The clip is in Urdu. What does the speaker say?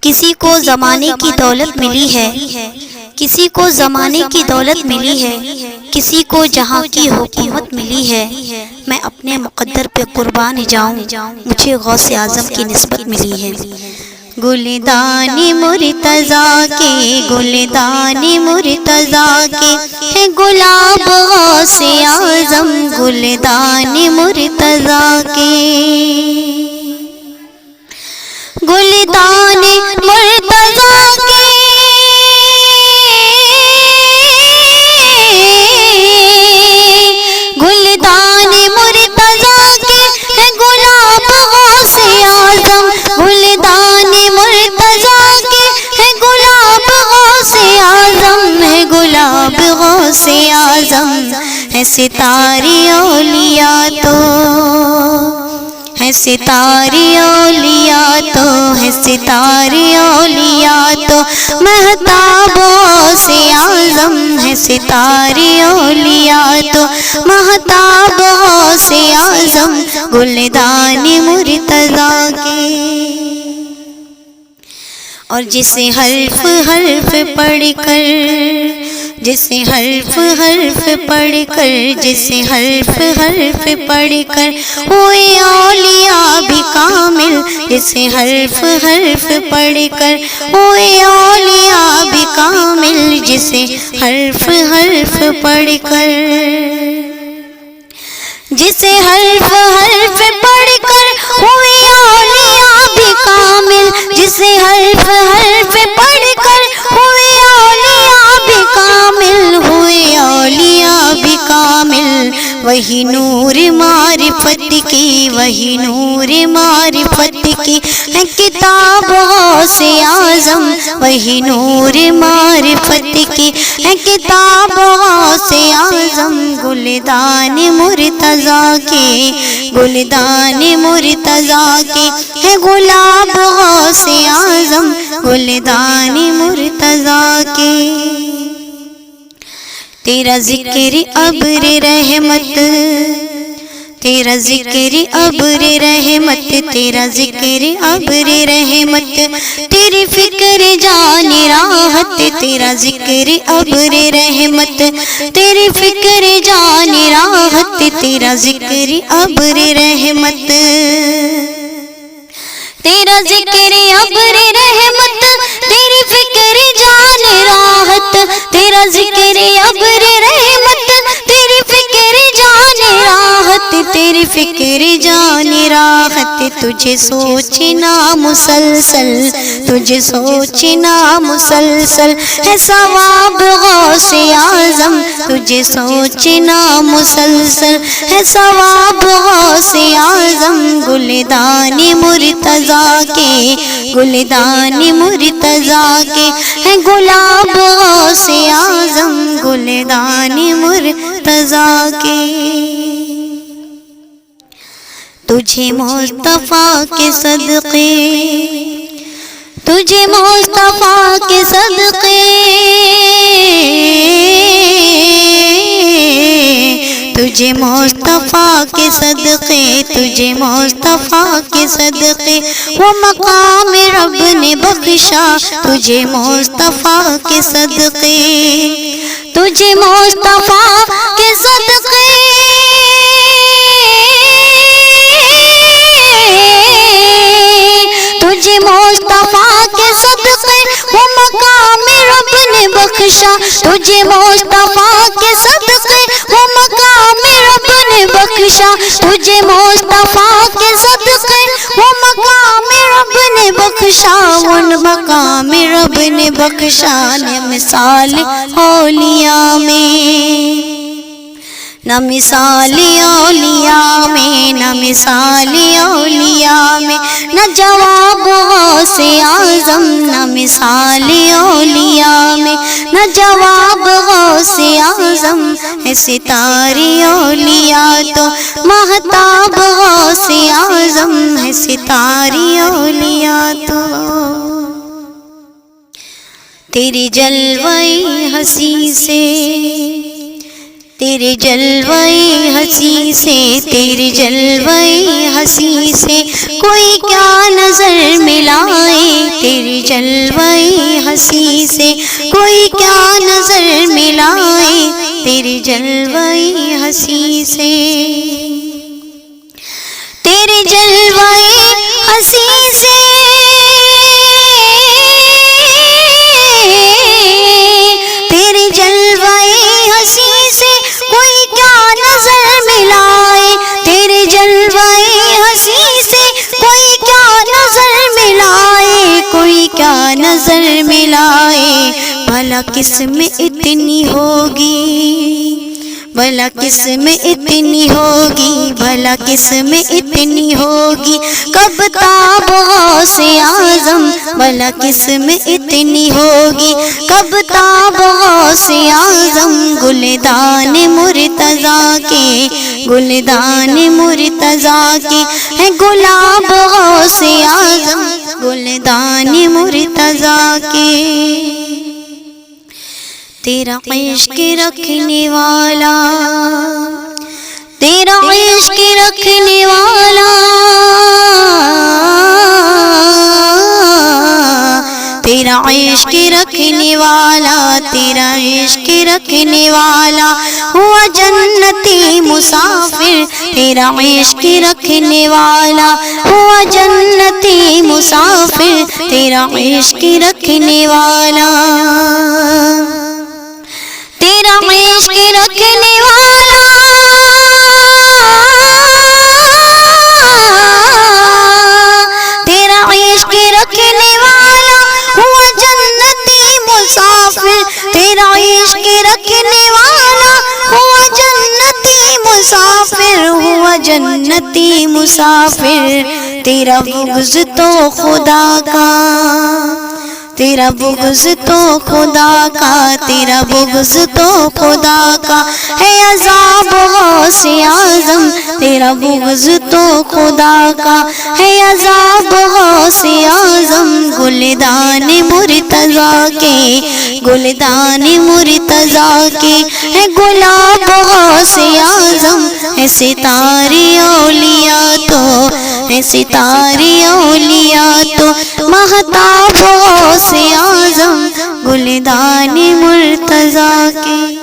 کسی کو زمانے کی دولت ملی ہے، کسی کو زمانے کی دولت ملی ہے، کسی کو جہاں کی حکومت ملی ہے، میں اپنے مقدر پہ قربان جاؤں، مجھے غوث اعظم کی نسبت ملی ہے۔ گلدان مرتضیٰ کے، گلدان مرتضیٰ کے ہے گلاب غوث اعظم، گلدان مرتضیٰ کے، گلدان مرتضیٰ کے، گلدان مرتضیٰ کے ہے گلاب غوث اعظم، گلدان مرتضیٰ کے ہے گلاب غوث اعظم، ہے گلاب غوث اعظم، ہے ستارے اولیاء تو، ہے ستارے اولیاء تو، ہے ستارے اولیاء تو، مہتاب غوث اعظم، ہے ستارے اولیاء تو، مہتاب غوث اعظم، گلدان مرتضیٰ کے۔ اور جسے حرف حرف پڑھ کر، جسے حرف حرف پڑھ کر، جسے حرف حرف پڑھ کر ہوئے اولیاء بھی کامل، جسے حرف حرف پڑھ کر ہوئے اولیاء بھی کامل، جسے حرف حرف پڑھ کر، جسے حرف حرف پڑھ کر ہوئے اولیاء بھی کامل، جسے حرف حرف پڑھ کر ہوئے اولیاء بھی کامل، ہوئے اولیاء بھی کامل، وہی نور معرفت کی، وہی نور معرفت کی ہے کتاب غوث اعظم، وہی نور معرفت کی ہے کتاب غوث اعظم، گلدان مرتضیٰ کے، گلدان مرتضیٰ کے ہے گلاب غوث اعظم، گلدان مرتضیٰ کے۔ تیرا ذکر ابر رحمت، تیرا ذکر ابر رحمت، تیرا ذکر ابر رحمت، تیری فکر جان راحت، تیرا ذکر ابر رحمت، تیری فکر جان راحت، تیرا ذکر ابر رحمت، تیرا ذکر ابر رحمت، تیری فکر جان راحت، تیرا ذکر ابر رحمت، تیری فکر جان راحت، تیری فکر جان راحت، تجھے سوچنا مسلسل، تجھے سوچنا مسلسل ہے ثواب غوث اعظم، تجھے سوچنا مسلسل ہے ثواب غوث اعظم، گلدان مرتضیٰ کے، گلدان مرتضیٰ کے ہے گلاب غوث اعظم، گلدان مرتضیٰ کے۔ تجھے مصطفیٰ کے صدقے، تجھے مصطفیٰ کے صدقے، تجھے مصطفیٰ کے صدقے، تجھے مصطفیٰ کے صدقے وہ مقام رب نے بخشا، تجھے مصطفیٰ کے صدقے، تجھے مصطفیٰ کے صدقے، تجھے مصطفیٰ کے صدقے وہ مقام رب نے بخشا، تجھے مصطفیٰ کے صدقے وہ مقام رب نے بخشا، تجھے مصطفیٰ کے صدقے وہ مقام رب نے بخشا، ان مقام رب نے بخشا، نہ مثال اولیاء میں، نہ مثال اولیاء میں، نہ مثال اولیاء میں، نہ جواب غوث اعظم، نہ مثال اولیاء میں، نہ جواب غوث اعظم، ہے ستارے اولیاء تو، مہتاب غوث اعظم، ہے ستارے اولیاء تو، تیری جلوہ ہنسی سے، تیرے جلوے ہنسی سے، تیرے جلوے ہنسی سے کوئی کیا نظر ملائے، تیرے جلوے ہنسی سے کوئی کیا نظر ملائے، تیرے جلوے ہنسی سے، تیرے جلوے ہنسی سے، تیرے جلوے ہنسی سے کوئی کیا نظر ملائے، تیرے جلوے ہنسی سے کوئی کیا نظر ملائے، کوئی کیا نظر ملائے، بھلا کس میں اتنی ہوگی، بھلا کس میں اتنی ہوگی، بھلا کس میں اتنی ہوگی، کب تاب غوث اعظم، بھلا کس میں اتنی ہوگی، کب تاب غوث اعظم، گلدان مرتضیٰ کے، گلدان مرتضیٰ کے ہے گلاب غوث اعظم، گلدان مرتضیٰ کے، تیرا عشق رکھنے والا، تیرا عشق رکھنے والا، تیرا عشق رکھنے والا، تیرا عشق رکھنے والا ہوا جنتی مسافر، تیرا عشق رکھنے والا ہوا جنتی مسافر، تیرا عشق رکھنے والا، تیرا عشق رکھنے والا، تیرا عشق رکھنے والا ہوا جنتی مسافر، تیرا عشق رکھنے والا ہوا جنتی مسافر، ہوا جنتی مسافر، تیرا بغض تو خدا کا، تیرا بغض تو خدا کا، تیرا بغض تو خدا کا ہے عذاب غوث اعظم، تیرا بغض تو خدا کا ہے عذاب غوث اعظم، گلدان مرتضیٰ کے، گلدان مرتضیٰ کے ہے گلاب غوث اعظم، ہے ستارے اولیاء تو، ہے ستارے اولیاء تو مہتاب غوث اعظم، گلدان مرتضیٰ کے۔